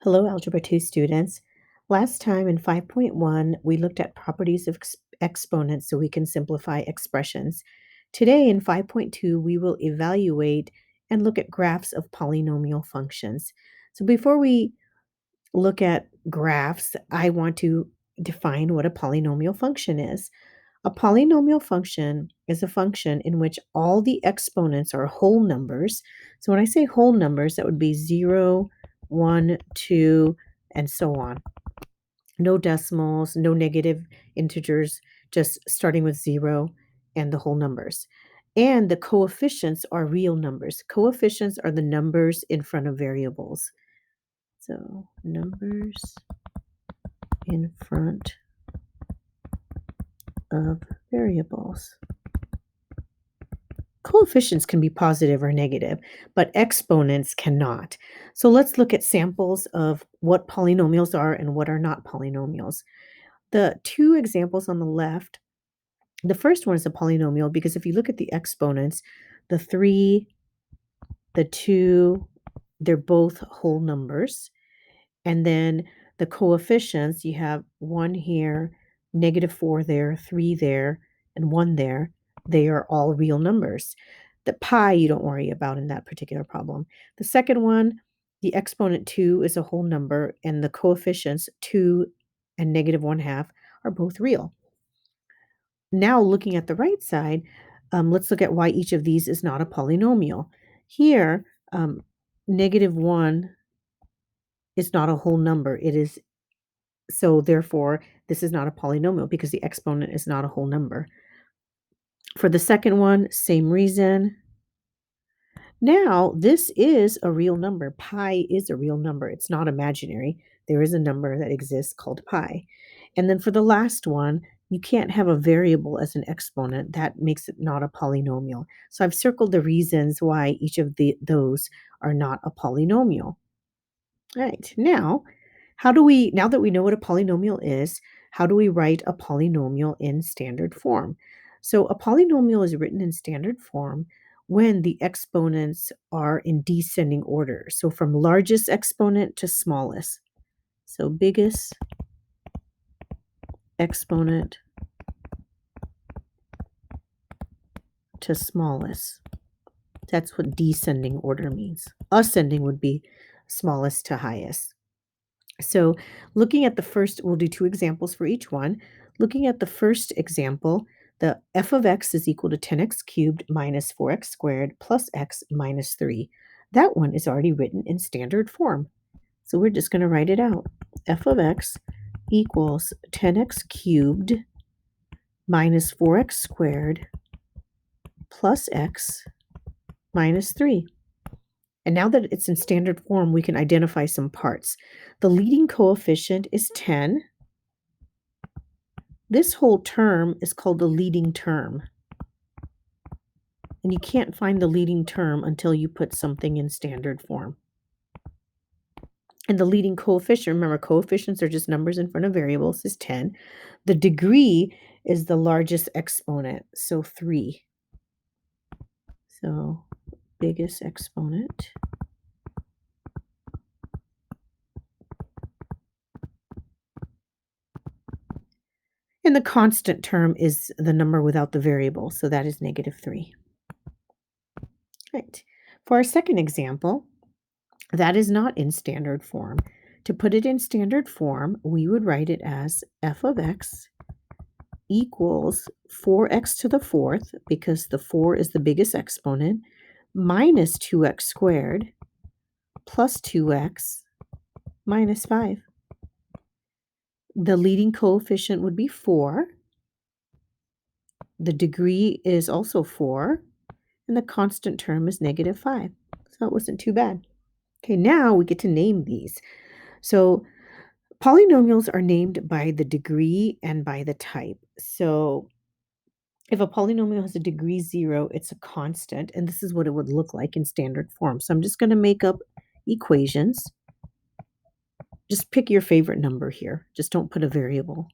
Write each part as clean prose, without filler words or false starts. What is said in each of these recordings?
Hello, Algebra 2 students. Last time in 5.1, we looked at properties of exponents so we can simplify expressions. Today in 5.2, we will evaluate and look at graphs of polynomial functions. So before we look at graphs, I want to define what a polynomial function is. A polynomial function is a function in which all the exponents are whole numbers. So when I say whole numbers, that would be 0, 1, 2, and so on. No decimals, no negative integers, just starting with 0 and the whole numbers. And the coefficients are real numbers. Coefficients are the numbers in front of variables. So numbers in front of variables. Coefficients can be positive or negative, but exponents cannot. So let's look at samples of what polynomials are and what are not polynomials. The two examples on the left, the first one is a polynomial because if you look at the exponents, the 3, the 2, they're both whole numbers. And then the coefficients, you have 1 here, -4 there, 3 there, and 1 there. They are all real numbers. The pi you don't worry about in that particular problem. The second one, the exponent 2 is a whole number, and the coefficients 2 and -1/2 are both real. Now looking at the right side, let's look at why each of these is not a polynomial. Here, -1 is not a whole number. It is So therefore, this is not a polynomial because the exponent is not a whole number. For the second one, same reason. Now, this is a real number. Pi is a real number. It's not imaginary. There is a number that exists called pi. And then for the last one, you can't have a variable as an exponent. That makes it not a polynomial. So I've circled the reasons why each of those are not a polynomial. All right. Now that we know what a polynomial is, how do we write a polynomial in standard form? So a polynomial is written in standard form when the exponents are in descending order. So from largest exponent to smallest. So biggest exponent to smallest. That's what descending order means. Ascending would be smallest to highest. So looking at the first, we'll do two examples for each one. Looking at the first example, the f of x is equal to 10x cubed minus 4x squared plus x minus 3. That one is already written in standard form. So we're just going to write it out. F of x equals 10x cubed minus 4x squared plus x minus 3. And now that it's in standard form, we can identify some parts. The leading coefficient is 10. This whole term is called the leading term. And you can't find the leading term until you put something in standard form. And the leading coefficient, remember coefficients are just numbers in front of variables, is 10. The degree is the largest exponent, so 3. So biggest exponent. And the constant term is the number without the variable, so that is -3. Right. For our second example, that is not in standard form. To put it in standard form, we would write it as f of x equals 4x to the fourth, because the 4 is the biggest exponent, minus 2x squared plus 2x minus 5. The leading coefficient would be 4. The degree is also 4. And the constant term is -5. So it wasn't too bad. Okay, now we get to name these. So polynomials are named by the degree and by the type. So if a polynomial has a degree 0, it's a constant, and this is what it would look like in standard form. So I'm just going to make up equations. Just pick your favorite number here. Just don't put a variable.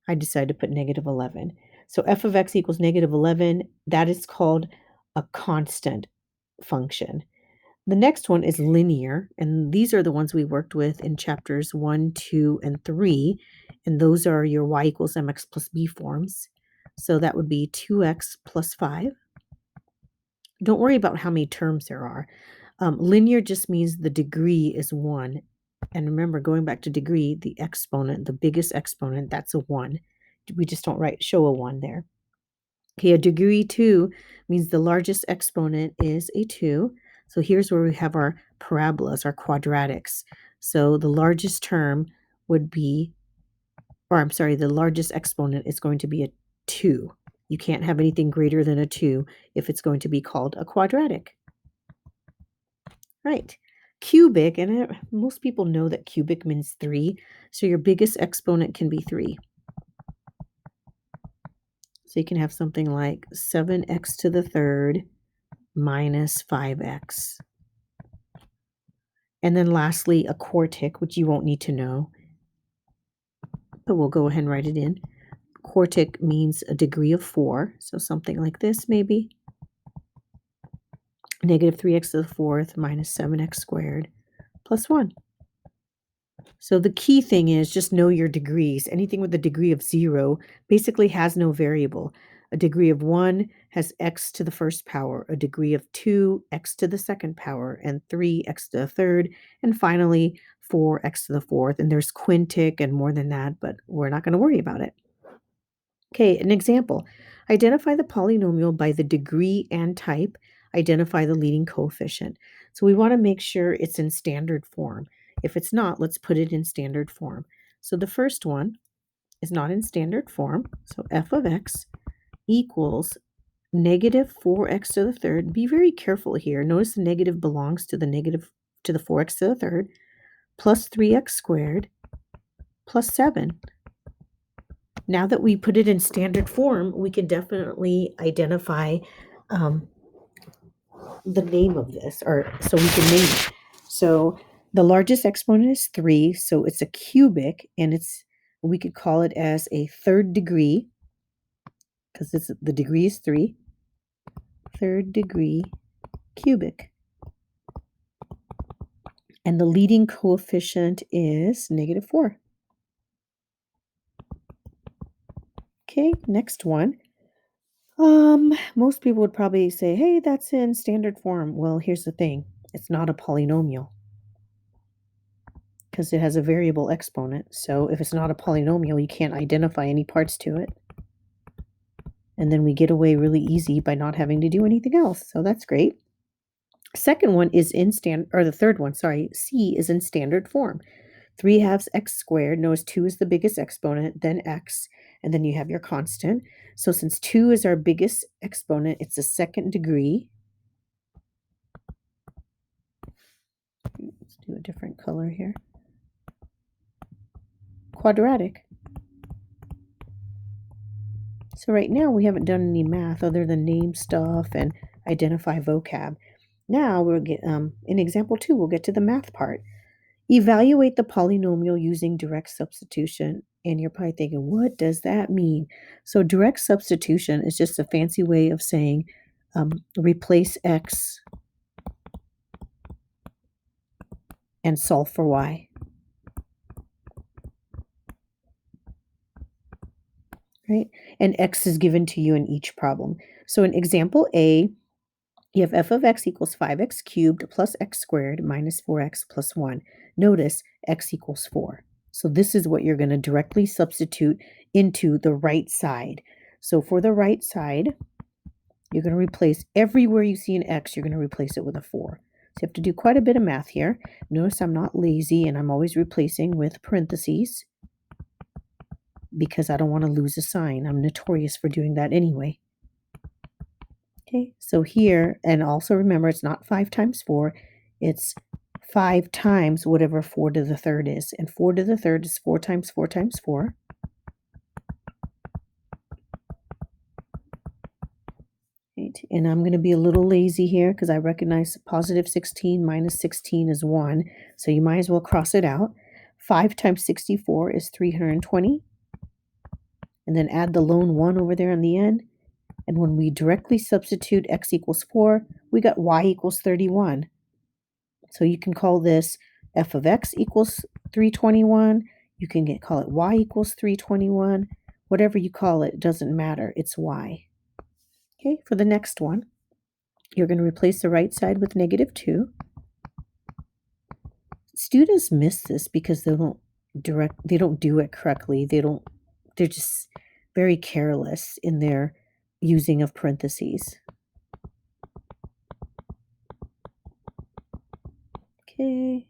I decided to put -11. So f of x equals -11. That is called a constant function. The next one is linear, and these are the ones we worked with in chapters 1, 2, and 3, and those are your y equals mx plus b forms. So that would be 2x plus 5. Don't worry about how many terms there are. Linear just means the degree is 1. And remember, going back to degree, the exponent, the biggest exponent, that's a 1. We just don't show a 1 there. Okay, a degree 2 means the largest exponent is a 2. So here's where we have our parabolas, our quadratics. So the largest term would be, or I'm sorry, the largest exponent is going to be a 2. You can't have anything greater than a 2 if it's going to be called a quadratic. Right. Cubic, and most people know that cubic means 3. So your biggest exponent can be 3. So you can have something like 7x to the third minus 5x. And then lastly, a quartic, which you won't need to know, but we'll go ahead and write it in. Quartic means a degree of 4, so something like this maybe. Negative 3x to the fourth minus 7x squared plus 1. So the key thing is just know your degrees. Anything with a degree of 0 basically has no variable. A degree of 1 has x to the first power, a degree of 2, x to the second power, and 3, x to the third, and finally 4, x to the fourth. And there's quintic and more than that, but we're not going to worry about it. Okay, an example. Identify the polynomial by the degree and type. Identify the leading coefficient. So we want to make sure it's in standard form. If it's not, let's put it in standard form. So the first one is not in standard form. So f of x equals negative 4x to the third. Be very careful here. Notice the negative belongs to the 4x to the third plus 3x squared plus 7. Now that we put it in standard form, we can definitely identify the name of this, or so we can name it. So the largest exponent is 3, so it's a cubic, and we could call it as a third degree, because the degree is 3, third degree cubic. And the leading coefficient is negative 4. Okay, next one. Most people would probably say, hey, that's in standard form. Well, here's the thing. It's not a polynomial because it has a variable exponent. So if it's not a polynomial, you can't identify any parts to it. And then we get away really easy by not having to do anything else. So that's great. Second one is the third one, sorry, C is in standard form. 3/2 x squared. Notice 2 is the biggest exponent, then x, and then you have your constant. So since 2 is our biggest exponent, it's a second degree. Let's do a different color here. Quadratic. So right now we haven't done any math other than name stuff and identify vocab. Now we'll get in example 2, we'll get to the math part. Evaluate the polynomial using direct substitution. And you're probably thinking, what does that mean? So direct substitution is just a fancy way of saying replace x and solve for y. Right? And x is given to you in each problem. So in example A, you have f of x equals 5x cubed plus x squared minus 4x plus 1. Notice x equals 4. So this is what you're going to directly substitute into the right side. So for the right side, you're going to replace everywhere you see an x, you're going to replace it with a 4. So you have to do quite a bit of math here. Notice I'm not lazy and I'm always replacing with parentheses because I don't want to lose a sign. I'm notorious for doing that anyway. Okay, so here, and also remember, it's not 5 times 4, it's 5 times whatever 4 to the third is. And 4 to the third is 4 times 4 times 4. Right, and I'm going to be a little lazy here because I recognize positive 16 minus 16 is 1. So you might as well cross it out. 5 times 64 is 320. And then add the lone 1 over there on the end. And when we directly substitute x equals 4, we got y equals 31. So you can call this f of x equals 321. You can call it y equals 321. Whatever you call it, it doesn't matter. It's y. Okay, for the next one, you're going to replace the right side with -2. Students miss this because they don't do it correctly. They're just very careless in their using of parentheses. Okay.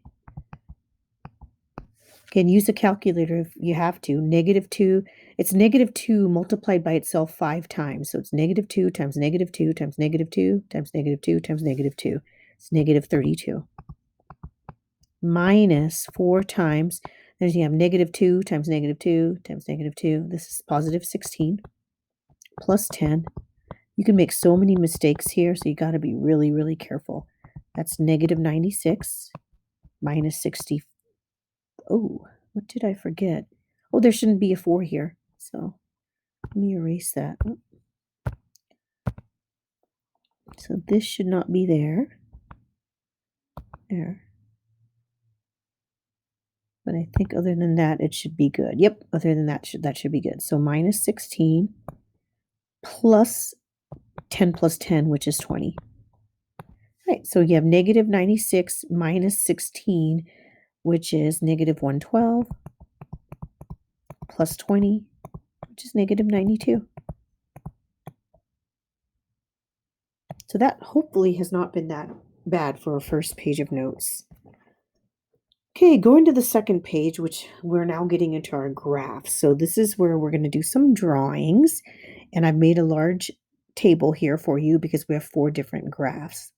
Can use a calculator if you have to. -2, it's -2 multiplied by itself 5 times. So it's -2 times -2 times -2 times -2 times -2. It's -32. Minus 4 times, then you have -2 times -2 times -2. This is positive 16 plus 10. You can make so many mistakes here, so you got to be really, really careful. That's -96 minus 60. Oh, what did I forget? Oh, there shouldn't be a 4 here. So let me erase that. So this should not be there. There. But I think other than that, it should be good. Yep, other than that should be good. So minus 16 plus 10 plus 10, which is 20. All right, so you have -96 minus 16, which is -112 plus 20, which is -92. So that hopefully has not been that bad for a first page of notes. Okay, going to the second page, which we're now getting into our graphs. So this is where we're going to do some drawings. And I've made a large table here for you because we have 4 different graphs.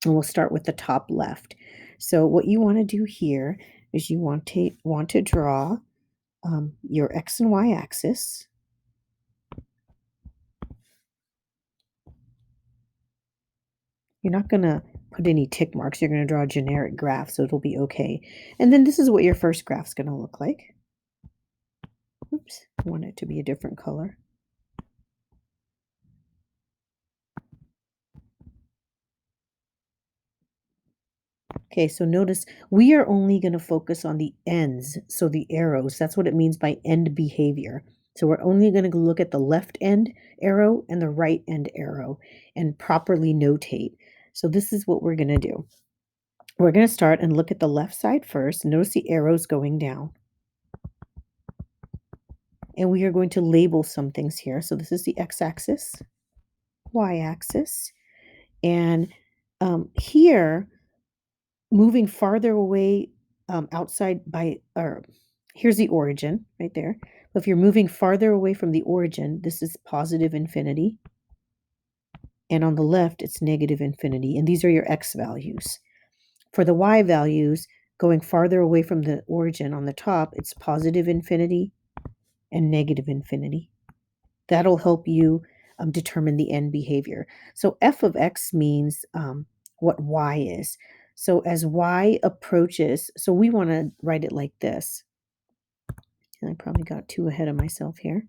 And we'll start with the top left. So what you want to do here is you want to draw your x and y axis. You're not going to put any tick marks. You're going to draw a generic graph, so it'll be okay. And then this is what your first graph's going to look like. Oops, I want it to be a different color. Okay, so notice we are only going to focus on the ends, so the arrows. That's what it means by end behavior. So we're only going to look at the left end arrow and the right end arrow and properly notate. So this is what we're going to do. We're going to start and look at the left side first. Notice the arrows going down. And we are going to label some things here. So this is the x-axis, y-axis, and here, moving farther away outside by, or here's the origin right there. But if you're moving farther away from the origin, this is positive infinity. And on the left, it's negative infinity. And these are your x values. For the y values, going farther away from the origin on the top, it's positive infinity and negative infinity. That'll help you determine the end behavior. So f of x means what y is. So as y approaches, so we want to write it like this. And I probably got too ahead of myself here.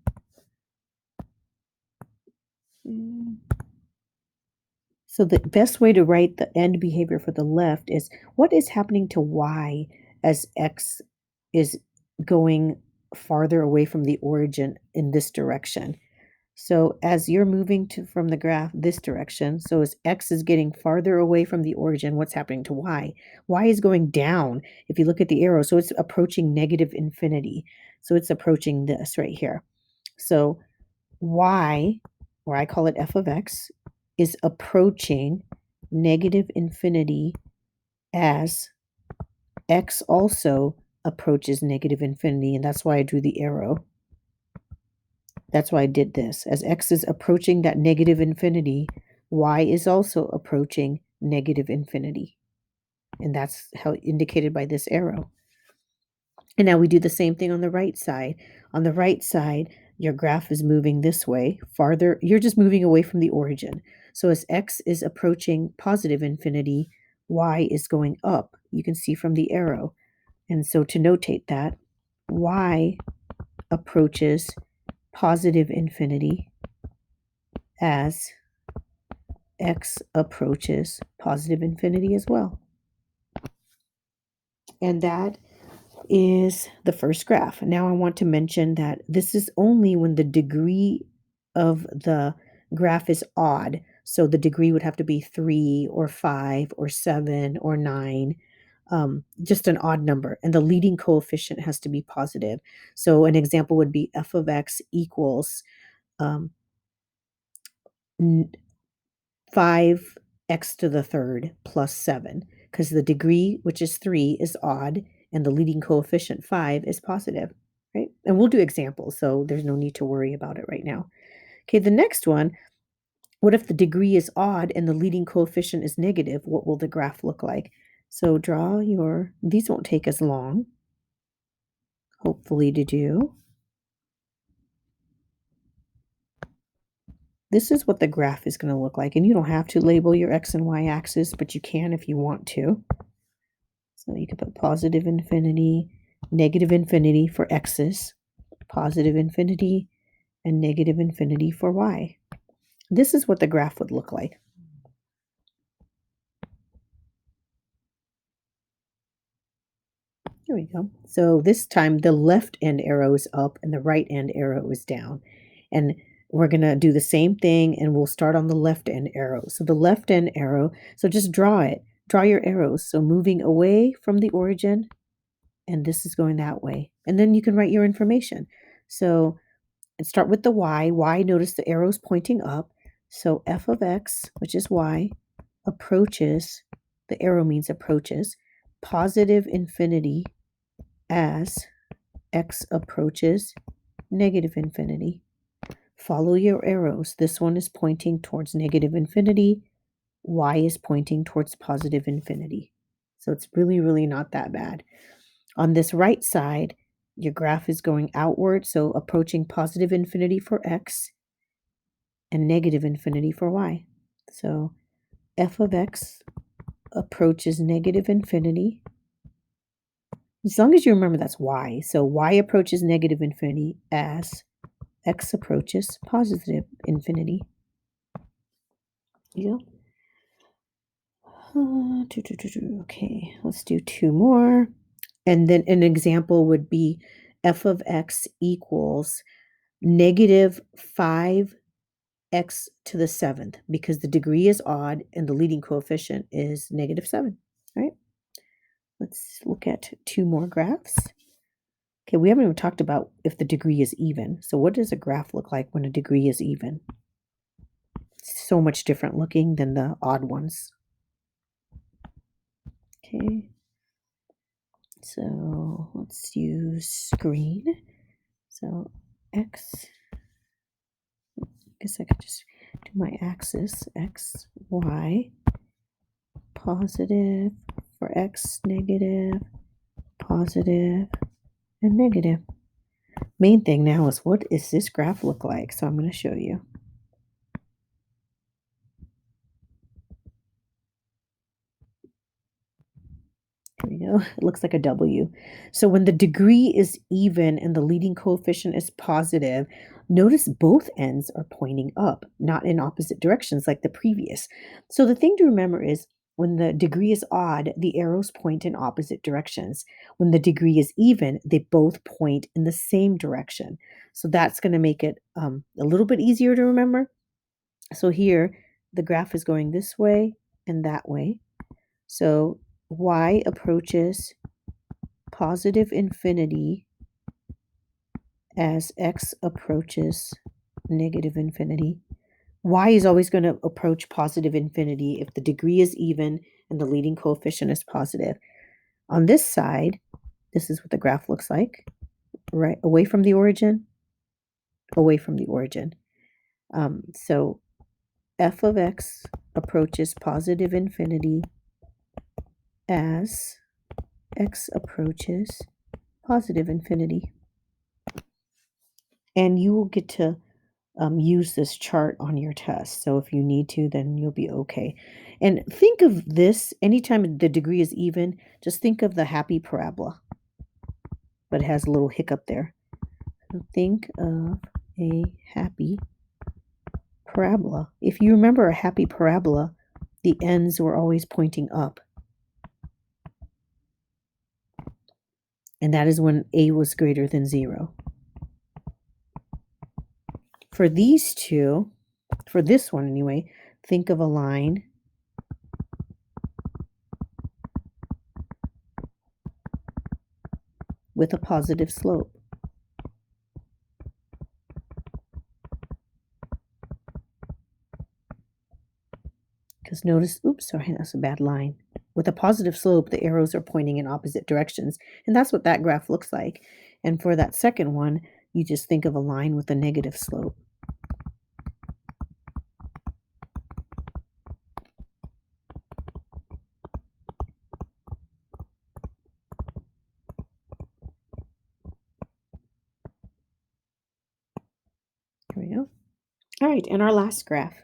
So the best way to write the end behavior for the left is what is happening to y as x is going farther away from the origin in this direction. So as you're moving from the graph this direction, so as x is getting farther away from the origin, what's happening to y? Y is going down if you look at the arrow, so it's approaching negative infinity. So it's approaching this right here. So y, or I call it f of x, is approaching negative infinity as x also approaches negative infinity, and that's why I drew the arrow. That's why I did this. As x is approaching that negative infinity, y is also approaching negative infinity. And that's how indicated by this arrow. And now we do the same thing on the right side. On the right side, your graph is moving this way, farther. You're just moving away from the origin. So as x is approaching positive infinity, y is going up. You can see from the arrow. And so to notate that, y approaches positive infinity as x approaches positive infinity as well. And that is the first graph. Now I want to mention that this is only when the degree of the graph is odd. So the degree would have to be 3 or 5 or 7 or 9, just an odd number. And the leading coefficient has to be positive. So an example would be f of x equals um, 5x to the third plus 7, because the degree, which is 3, is odd, and the leading coefficient 5 is positive, right? And we'll do examples, so there's no need to worry about it right now. Okay, the next one, what if the degree is odd and the leading coefficient is negative? What will the graph look like? So draw your, these won't take as long, hopefully, to do. This is what the graph is going to look like, and you don't have to label your x and y axis, but you can if you want to. So you can put positive infinity, negative infinity for x's, positive infinity, and negative infinity for y. This is what the graph would look like. Here we go. So this time the left end arrow is up and the right end arrow is down. And we're going to do the same thing, and we'll start on the left end arrow. So the left end arrow, so just draw it. Draw your arrows. So moving away from the origin, and this is going that way. And then you can write your information. So and start with the y. Y, notice the arrow's pointing up. So f of x, which is y, approaches, the arrow means approaches, positive infinity as x approaches negative infinity. Follow your arrows. This one is pointing towards negative infinity. Y is pointing towards positive infinity. So it's really, really not that bad. On this right side, your graph is going outward, so approaching positive infinity for x and negative infinity for y. So f of x approaches negative infinity. As long as you remember that's y. So y approaches negative infinity as x approaches positive infinity. Yeah. Okay, let's do 2 more. And then an example would be f of x equals negative 5x to the 7th, because the degree is odd and the leading coefficient is negative 7. All right, let's look at 2 more graphs. Okay, we haven't even talked about if the degree is even. So what does a graph look like when a degree is even? It's so much different looking than the odd ones. Okay, so let's use green. So x, I guess I could just do my axis, x, y, positive for x, negative, positive, and negative. Main thing now is, what does this graph look like? So I'm going to show you. Here we go. It looks like a W. So when the degree is even and the leading coefficient is positive, notice both ends are pointing up, not in opposite directions like the previous. So the thing to remember is, when the degree is odd, the arrows point in opposite directions. When the degree is even, they both point in the same direction. So that's going to make it a little bit easier to remember. So here, the graph is going this way and that way. So y approaches positive infinity as x approaches negative infinity. Y is always going to approach positive infinity if the degree is even and the leading coefficient is positive. On this side, this is what the graph looks like, right? Away from the origin, away from the origin. So f of x approaches positive infinity as x approaches positive infinity. And you will get to use this chart on your test. So if you need to, then you'll be okay. And think of this, anytime the degree is even, just think of the happy parabola, but it has a little hiccup there. So think of a happy parabola. If you remember a happy parabola, the ends were always pointing up. And that is when a was greater than 0. For these two, for this one anyway, think of a line with a positive slope. Because notice, oops, sorry, that's a bad line. With a positive slope, the arrows are pointing in opposite directions. And that's what that graph looks like. And for that second one, you just think of a line with a negative slope. Here we go. All right, and our last graph.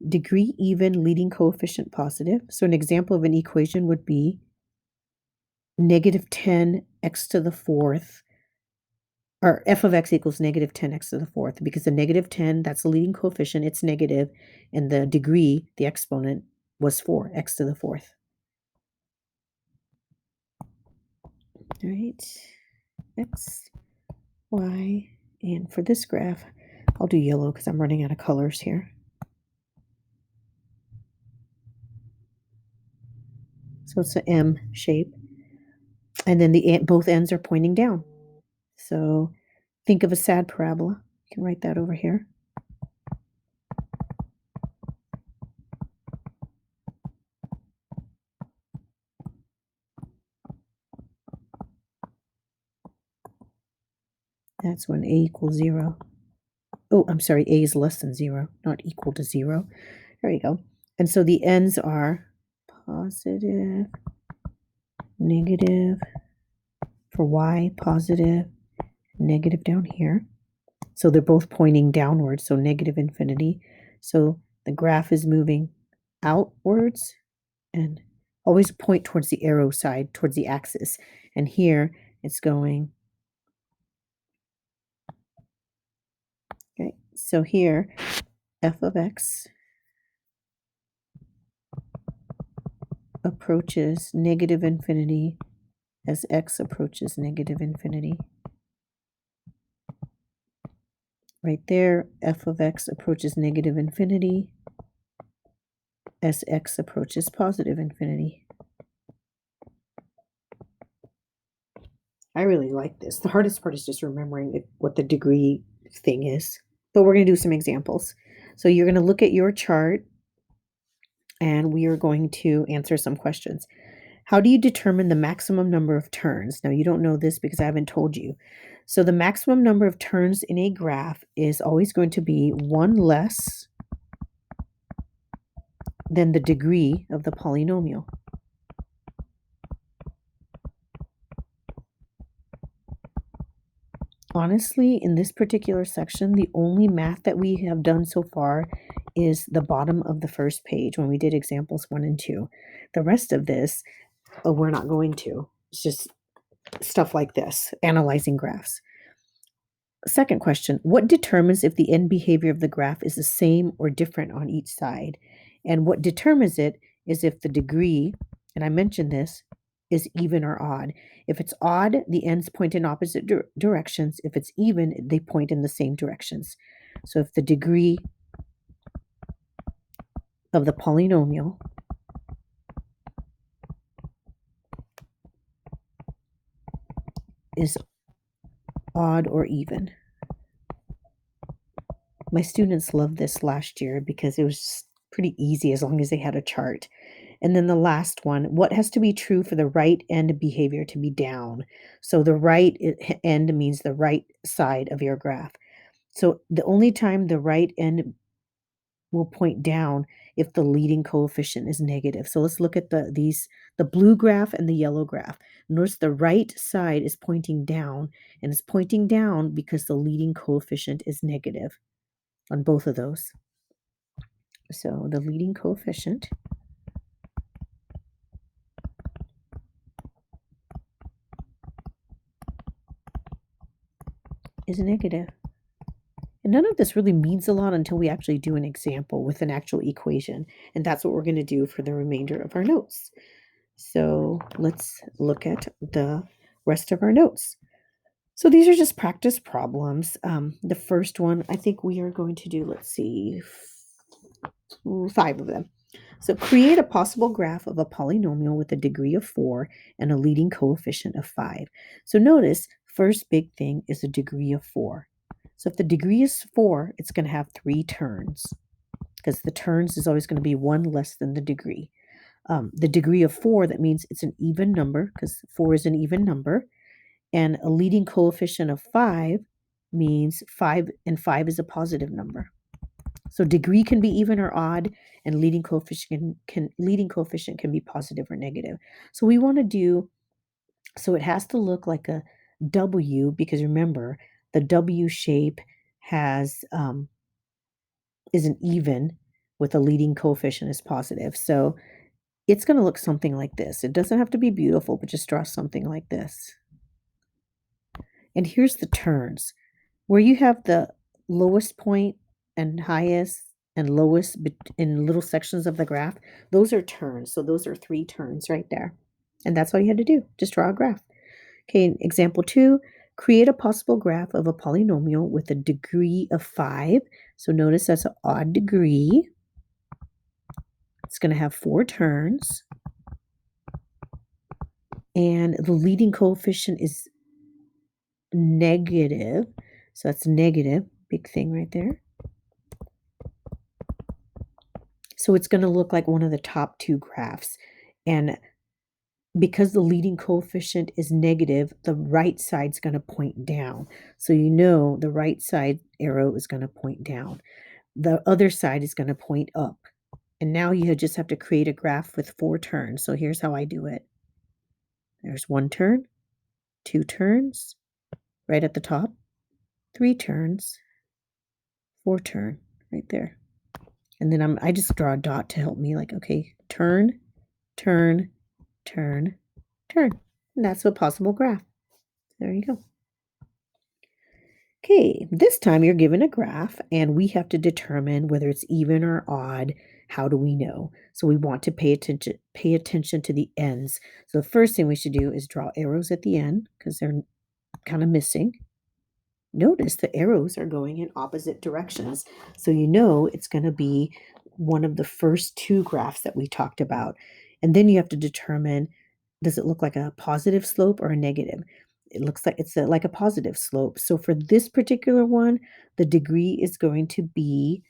Degree even, leading coefficient positive. So an example of an equation would be negative 10 x to the fourth, or f of x equals negative 10 x to the fourth, because the negative 10, that's the leading coefficient, it's negative, and the degree, the exponent, was 4, x to the fourth. All right, x, y, and for this graph, I'll do yellow because I'm running out of colors here. So it's an M shape. And then both ends are pointing down. So think of a sad parabola. You can write that over here. That's when a equals 0. Oh, I'm sorry, a is less than 0, not equal to 0. There you go. And so the ends are positive, negative, for y, positive, negative down here. So they're both pointing downwards, so negative infinity. So the graph is moving outwards and always point towards the arrow side, towards the axis. And here it's going. Okay, so here f of x approaches negative infinity as x approaches negative infinity. Right there, f of x approaches negative infinity as x approaches positive infinity. I really like this. The hardest part is just remembering what the degree thing is. But we're going to do some examples. So you're going to look at your chart and we are going to answer some questions. How do you determine the maximum number of turns? Now, you don't know this because I haven't told you. So the maximum number of turns in a graph is always going to be one less than the degree of the polynomial. Honestly, in this particular section, the only math that we have done so far is the bottom of the first page when we did examples 1 and 2. The rest of this, we're not going to. It's just stuff like this, analyzing graphs. Second question, what determines if the end behavior of the graph is the same or different on each side? And what determines it is if the degree, and I mentioned this, is even or odd. If it's odd, the ends point in opposite directions. If it's even, they point in the same directions. So if the degree of the polynomial is odd or even. My students loved this last year because it was pretty easy as long as they had a chart. And then the last one, what has to be true for the right end behavior to be down? So the right end means the right side of your graph. So the only time the right end will point down if the leading coefficient is negative. So let's look at the blue graph and the yellow graph. Notice the right side is pointing down, and it's pointing down because the leading coefficient is negative on both of those. So the leading coefficient is negative. And none of this really means a lot until we actually do an example with an actual equation. And that's what we're going to do for the remainder of our notes. So let's look at the rest of our notes. So these are just practice problems. The first one, I think we are going to do, let's see, 5 of them. So create a possible graph of a polynomial with a degree of 4 and a leading coefficient of 5. So notice, first big thing is a degree of 4. So if the degree is 4, it's going to have 3 terms, because the terms is always going to be 1 less than the degree. The degree of 4, that means it's an even number, because 4 is an even number. And a leading coefficient of 5 means 5, and 5 is a positive number. So degree can be even or odd, and leading coefficient can be positive or negative. So we want to do, so it has to look like a W, because remember, the W shape has is an even with a leading coefficient is positive. So it's going to look something like this. It doesn't have to be beautiful, but just draw something like this. And here's the turns. Where you have the lowest point and highest and lowest in little sections of the graph, those are turns. So those are 3 turns right there. And that's all you had to do. Just draw a graph. Okay, example 2, create a possible graph of a polynomial with a degree of 5. So notice that's an odd degree. It's going to have 4 turns. And the leading coefficient is negative. So that's negative, big thing right there. So it's going to look like one of the top 2 graphs. And because the leading coefficient is negative, the right side's going to point down. So you know the right side arrow is going to point down. The other side is going to point up. And now you just have to create a graph with 4 turns. So here's how I do it. There's 1 turn, 2 turns, right at the top, 3 turns, 4 turn, right there. And then I just draw a dot to help me, like, okay, turn, turn, turn, turn. And that's a possible graph. There you go. Okay, this time you're given a graph and we have to determine whether it's even or odd. How do we know? So we want to pay attention to the ends. So the first thing we should do is draw arrows at the end because they're kind of missing. Notice the arrows are going in opposite directions. So you know it's going to be one of the first 2 graphs that we talked about. And then you have to determine, does it look like a positive slope or a negative? It looks like it's like a positive slope. So for this particular one, the degree is going to be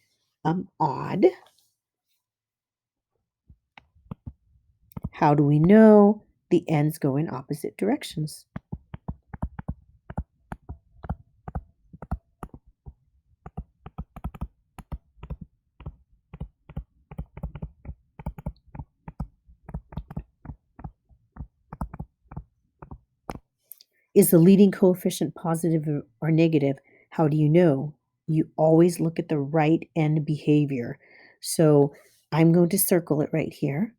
odd. How do we know? The ends go in opposite directions. Is the leading coefficient positive or negative? How do you know? You always look at the right end behavior. So I'm going to circle it right here.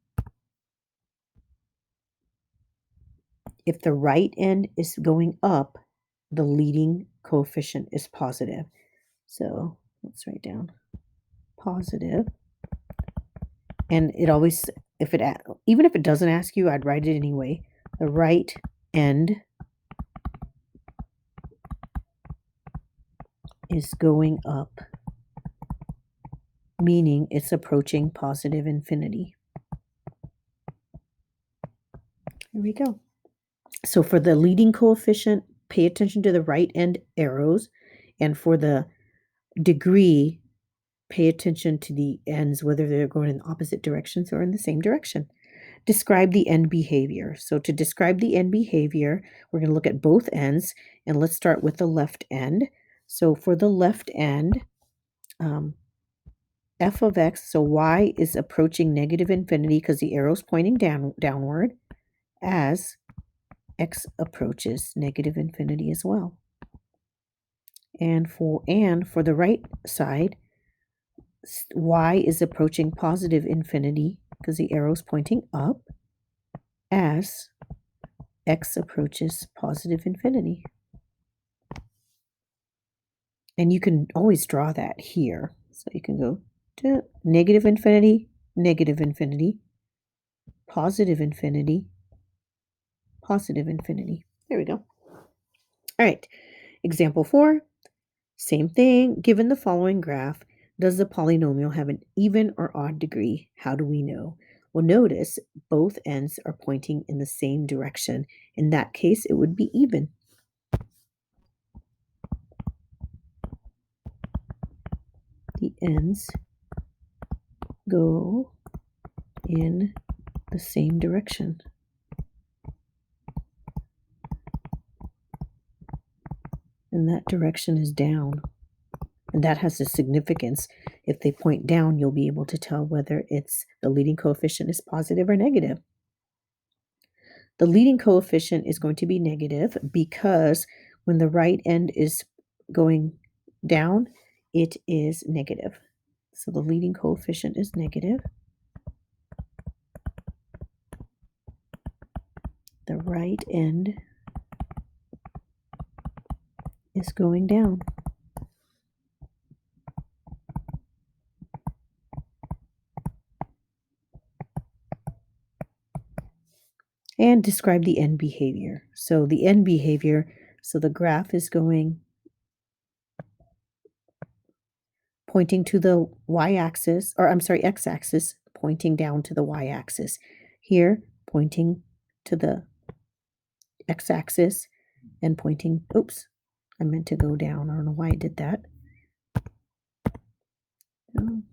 If the right end is going up, the leading coefficient is positive. So let's write down positive. And it always, even if it doesn't ask you, I'd write it anyway. The right end is going up, meaning it's approaching positive infinity. Here we go. So for the leading coefficient, pay attention to the right end arrows. And for the degree, pay attention to the ends, whether they're going in opposite directions or in the same direction. Describe the end behavior. So to describe the end behavior, we're going to look at both ends. And let's start with the left end. So for the left end, f of x, so y is approaching negative infinity because the arrow's pointing downward as x approaches negative infinity as well. And for the right side, y is approaching positive infinity because the arrow's pointing up as x approaches positive infinity. And you can always draw that here. So you can go to negative infinity, positive infinity, positive infinity. There we go. All right. Example 4. Same thing. Given the following graph, does the polynomial have an even or odd degree? How do we know? Well, notice both ends are pointing in the same direction. In that case, it would be even. The ends go in the same direction. And that direction is down. And that has a significance. If they point down, you'll be able to tell whether it's the leading coefficient is positive or negative. The leading coefficient is going to be negative because when the right end is going down, it is negative. So the leading coefficient is negative. The right end is going down. And describe the end behavior. So the end behavior, so the graph is pointing to the y-axis, or I'm sorry, x-axis, pointing down to the y-axis. Here, pointing to the x-axis and pointing, oops, I meant to go down. I don't know why I did that. All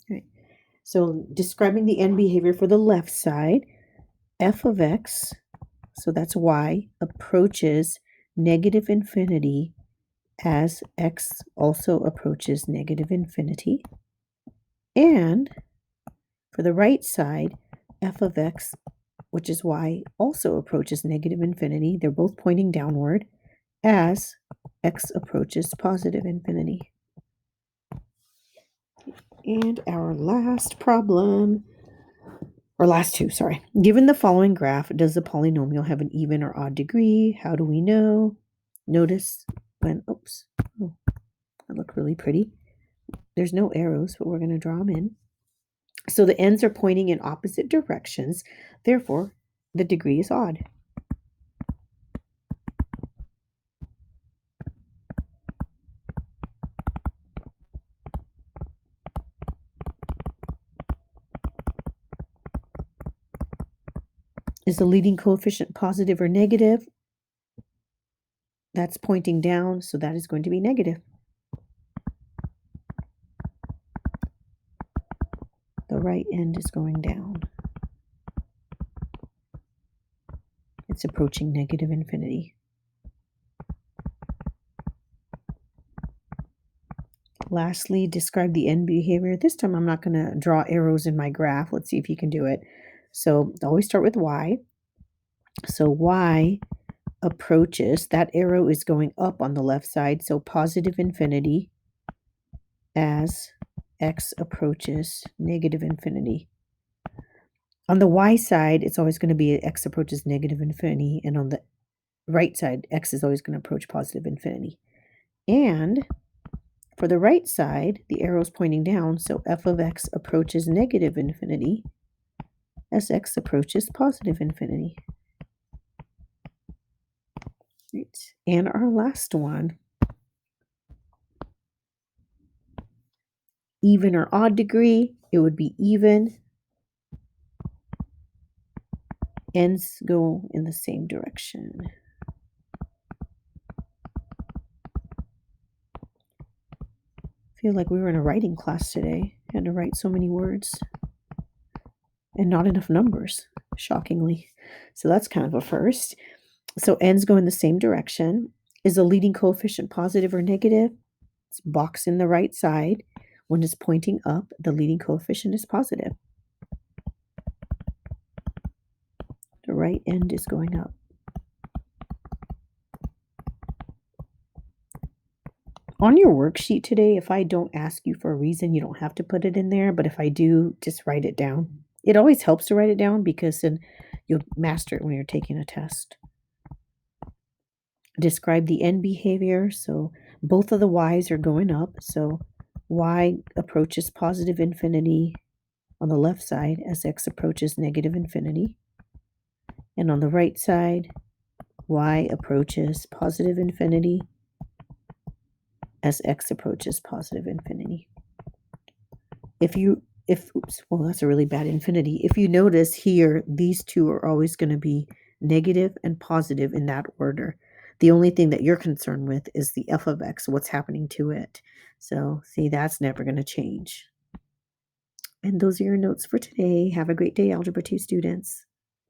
right. So describing the end behavior for the left side, f of x, so that's y, approaches negative infinity as x also approaches negative infinity. And for the right side, f of x, which is y, also approaches negative infinity. They're both pointing downward as x approaches positive infinity. And our last problem, or last two, sorry. Given the following graph, does the polynomial have an even or odd degree? How do we know? Notice when, oops, oh, that looked really pretty. There's no arrows, but we're going to draw them in. So the ends are pointing in opposite directions. Therefore, the degree is odd. Is the leading coefficient positive or negative? That's pointing down, so that is going to be negative. The right end is going down. It's approaching negative infinity. Lastly, describe the end behavior. This time I'm not going to draw arrows in my graph. Let's see if you can do it. So always start with y. So y approaches, that arrow is going up on the left side, so positive infinity as x approaches negative infinity. On the y side, it's always going to be x approaches negative infinity, and on the right side, x is always going to approach positive infinity. And for the right side, the arrow is pointing down, so f of x approaches negative infinity as x approaches positive infinity. Right. And our last one, even or odd degree, it would be even. Ends go in the same direction. I feel like we were in a writing class today. I had to write so many words and not enough numbers, shockingly. So that's kind of a first. So ends go in the same direction. Is the leading coefficient positive or negative? It's box in the right side. When it's pointing up, the leading coefficient is positive. The right end is going up. On your worksheet today, if I don't ask you for a reason, you don't have to put it in there. But if I do, just write it down. It always helps to write it down because then you'll master it when you're taking a test. Describe the end behavior. So both of the y's are going up. So y approaches positive infinity on the left side as x approaches negative infinity. And on the right side, y approaches positive infinity as x approaches positive infinity. Well, that's a really bad infinity. If you notice here, these two are always going to be negative and positive in that order. The only thing that you're concerned with is the f of x, what's happening to it. So see, that's never going to change. And those are your notes for today. Have a great day, Algebra 2 students.